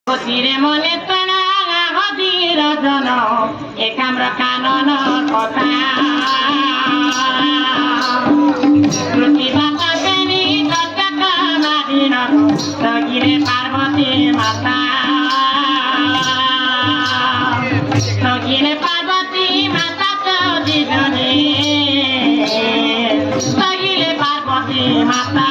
অতিরে মনে প্রাণা হদির জন একাম্র কানন কথা প্রতিভাতা শ্রেণী কটক মাদিন সগিরে পার্বতী মাতা সগিরে পার্বতী মাতা তো জীবনে সগিরে পার্বতী মাতা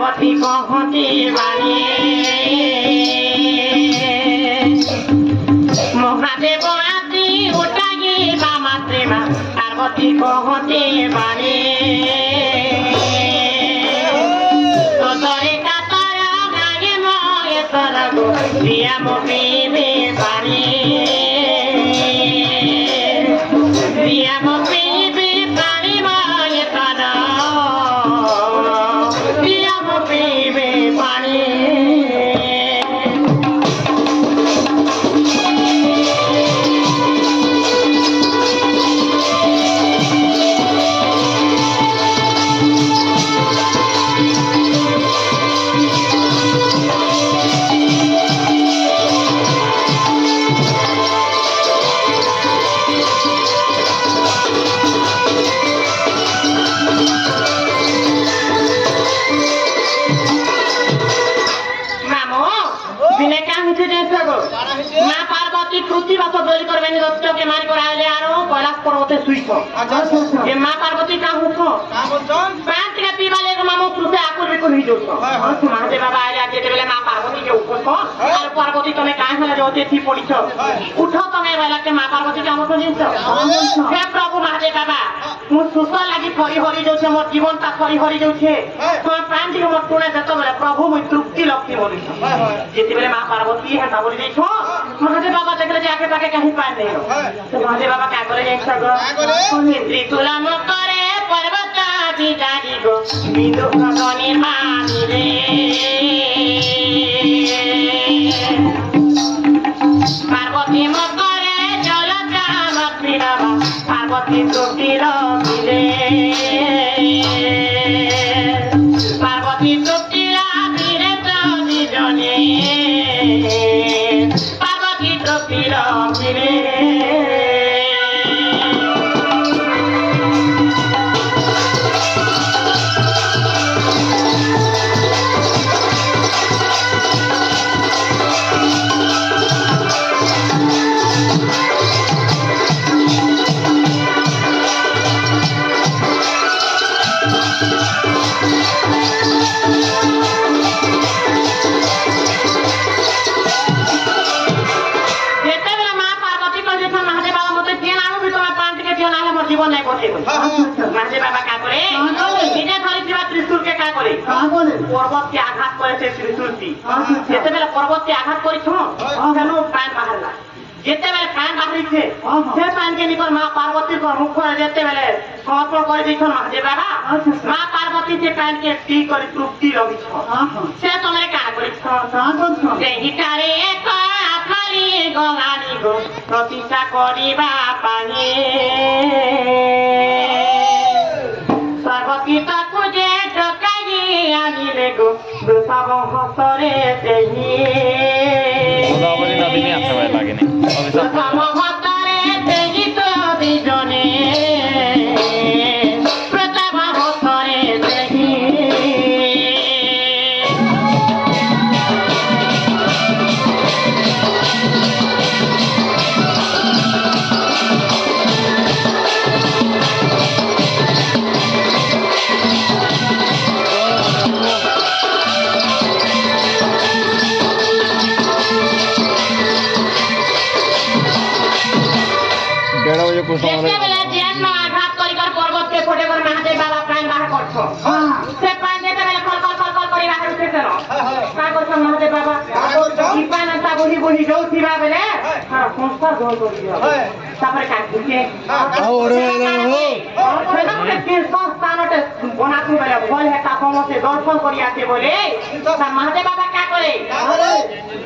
পার্বতী কহতি বাণী মহাদেব আতি উঠাগি বা মাতৃমা পার্বতী কহতি বাণী তোরে কাতর গায়ে ময়ে সরগ দিয়া মপিবে বাণী দিয়া মপিবে বাণী ময়ে সরগ মা পার্বতী পৃথিবাস দলি করবেন দত্তকে মারি করাইলে আরো কৈলাস পর্বতে শুইছ যে মা পার্বতী কা হুছ পাঁচ টিকা পিবালে মামো সুতে আকুল বিকুল হই যাউছ মহাদেব বাবা আইলে যেতে বেলে মা পার্বতী কে উপস আর পার্বতী তুমি কাই হলে যোতে থি পড়িছ উঠ তুমি বেলাকে মা পার্বতী কে আমত জিনছ হে প্রভু মহাদেব বাবা মু সুস লাগি ফরি হরি যাউছে মোর জীবন তা ফরি হরি যাউছে তোমার প্রাণ টিকে মোর টুনে যেতে বেলে প্রভু মুই তৃপ্তি লক্ষ্মী বলিছ যেতে বেলে মা পার্বতী হেতা বলি যাইছ মহাদেব বাবা দেখলে যে আগে পাকে কাহি পায় নেই তো মহাদেব বাবা কা করে যাইছ গো ত্রিতুলাম করে পর্বত বিদারি গো বিন্দু গগনের মানি রে পার্বতী মকরে জল চামতি বাবা পার্বতী ত্রুটির মিলে পার্বতী ত্রুটির মিলে তো দুজনে পার্বতী ত্রুটির মিলে জীবন নাই বসে মহাদেব বাবা কা করে নিজে ধরিଥିବା ত্রিশূলকে কা করে পর্বতকে আঘাত করেছে ত্রিশূলটি যেতেবেলে পর্বতকে আঘাত করিছ কেন প্রাণ বাহারলা যেতেবেলে প্রাণ বাহারিছে সে প্রাণকে নিকর মা পার্বতীর মুখ যেতেবেলে সমর্পণ করে দিয়েছ মহাদেব বাবা মা পার্বতী যে প্রাণকে টি করে তৃপ্তি রবিছ সে তোমার কা করিছ হিটারে এক আফারি গঙ্গানি গো প্রতিষ্ঠা করিবা পানি পার্বতী তাকু যে ডকাই আনিলে গো বৃষভ হস্তরে দেহি বৃষভ হস্তরে দেহি তো বিজনে প্রতাপ হস্তরে দেহি আঘাত করি পর্বতকে ফোটে করে মহাদেব বাবা প্রাণ বাহার করছ সে প্রাণ যেতে বেলে কল কল কল কল করে বাহার উঠেছে না কা করছ মহাদেব বাবা হি যাଉଥିବା ବେଲେ ତାର ସଂସାର ଧୋଇ କରିଦିଅ ତାପରେ କାଟିଛେ ସେଟା ଗୋଟେ ତୀର୍ଥ ସ୍ଥାନଟେ ବନାତୁ ବେଲେ ଭଲ ହେତା ସମସ୍ତେ ଦର୍ଶନ କରି ଆସେ ବୋଲେ ତା ମହାଦେବ ବାବା କା କରେ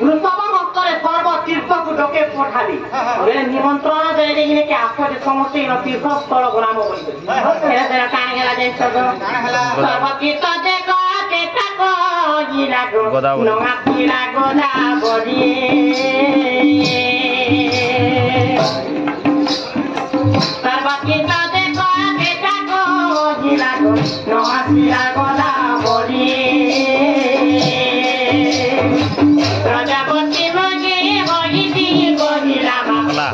ବୃଷଭ ହସ୍ତରେ ସର୍ବ ତୀର୍ଥକୁ ଡକେ ପଠାଲି ବେଲେ ନିମନ୍ତ୍ରଣ ଦେଲେ ଦେଇକିନି କି ଆସ ଯେ ସମସ୍ତେ ତୀର୍ଥ ସ୍ଥଳ ବନାମ ବୋଲି ସେଟା କାଣ ହେଲା ଯେ ସର୍ବ ତୀର୍ଥ ଦେଖ କେଟା କହିଲା ନଙ୍ଗା ପିଲା ଗୋଦାବରୀ সর্বকিত দেখ কেটা কহিলা নহাসিলা গোদাবরী প্রজাপতি মগে বহিদি কহিলা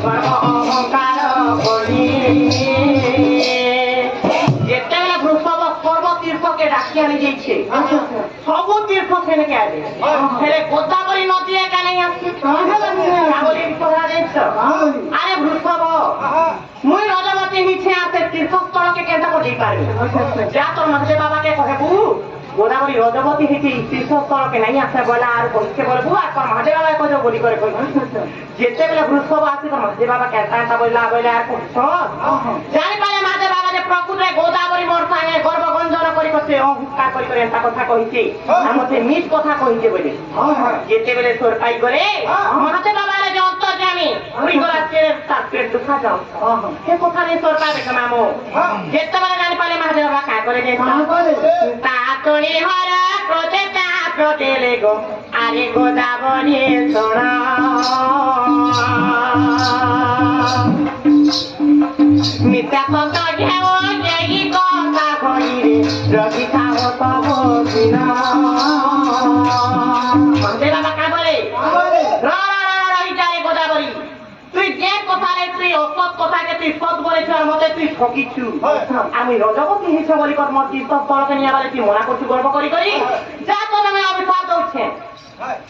গর্ব অহংকার করি যেତେବେଳେ ବୃଷଭ ସର୍ବତୀର୍ଥକେ ଡାକି ଆଣି ଯାଇଛି ସବୁ ତୀର୍ଥ ସେନେକେ ଆଇଲେ ହେଲେ ଗୋଦାବରୀ ନଦୀ ଏକା ନେଇ ଆସିଛି ଆରେ ବୃଷଭ ମୁଇଁ ରଜବତୀ ମିଛେ ଆସେ ତୀର୍ଥସ୍ଥଳକେ କେନ୍ତା କରି ଯାଇପାରିବି ଯା ତୋର ମହାଦେବ ବାବାକେ କହିବୁ ଗୋଦାବରୀ ରଜବତୀ ହେଇଛି ତୀର୍ଥସ୍ଥଳକେ ନାଇଁ ଆସେ ବୋଲା ଆରୁ କହିছে ବୋଲବୁ আর তোর মহাদেব বাবা কইছো বলি করে কই যেতেবেলে বৃষভ আসি তোর মহাদেব বাবা কেনতা কেনতা বইলা বইলা আর কইছ জানি পারে মহাদেব বাবা যে প্রকৃতিরে গোদাবরী মোর সাঙ্গে গর্ভগঞ্জন করি করতে অহংকার করি করে এন্তা কথা কইছে আর মতে মিছ কথা কইছে বলে যেতেবেলে তোর পাই গলে মহাদেব বাবারে যে অন্তর্যামী উড়ি গলা চেরে তার পেট দুখা যাও সে কথা নেই তোর পাবে মামু যেতেবেলে জানি পারে মহাদেব বাবা কা করে যে তা তোনি হরা প্রতেতা প্রতেলে গো আরে গোদাবরী সোনা মিথ্যা কথা ঘেও যেই কথা কইরে রবি খাও তব বিনা মহাদেব বাবা কা বলে রবি যায় গোদাবরী তুই যে কথা রে তুই অসৎ কথাকে তুই সৎ বলেছ আর মতে তুই ঠকিছু আমি রজবতী হিসেবে বলি কর মোর তীর্থস্থলকে নিয়ে বলে তুই মনা করছু গর্ব করি করি যা তোর আমি অভিশাপ দউছে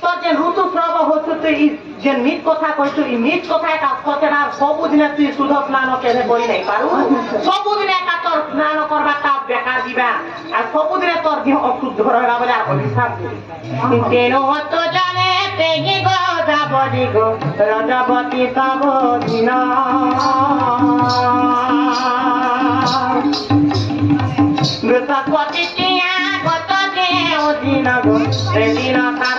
তোর যে ঋতুস্রাব হচ্ছে তুই যে মিথ কথা কইছু এই মিথ কথা একা সতে না ସବୁদিনে তুই শুদ্ধ স্নান কেনে করি নাই পারু ସବୁদিনে একা তোর স্নান করবা তা বেকার দিবা আর ସବୁদিনে তোর দেহ অশুদ্ধ রহবা বলে অভিশাপ দিবি তেনো তো জানে তেহি গোদাবরী গো রজবতী তব দিন বৃহস্পতি টিয়া গত দেও দিন গো সেদিন তার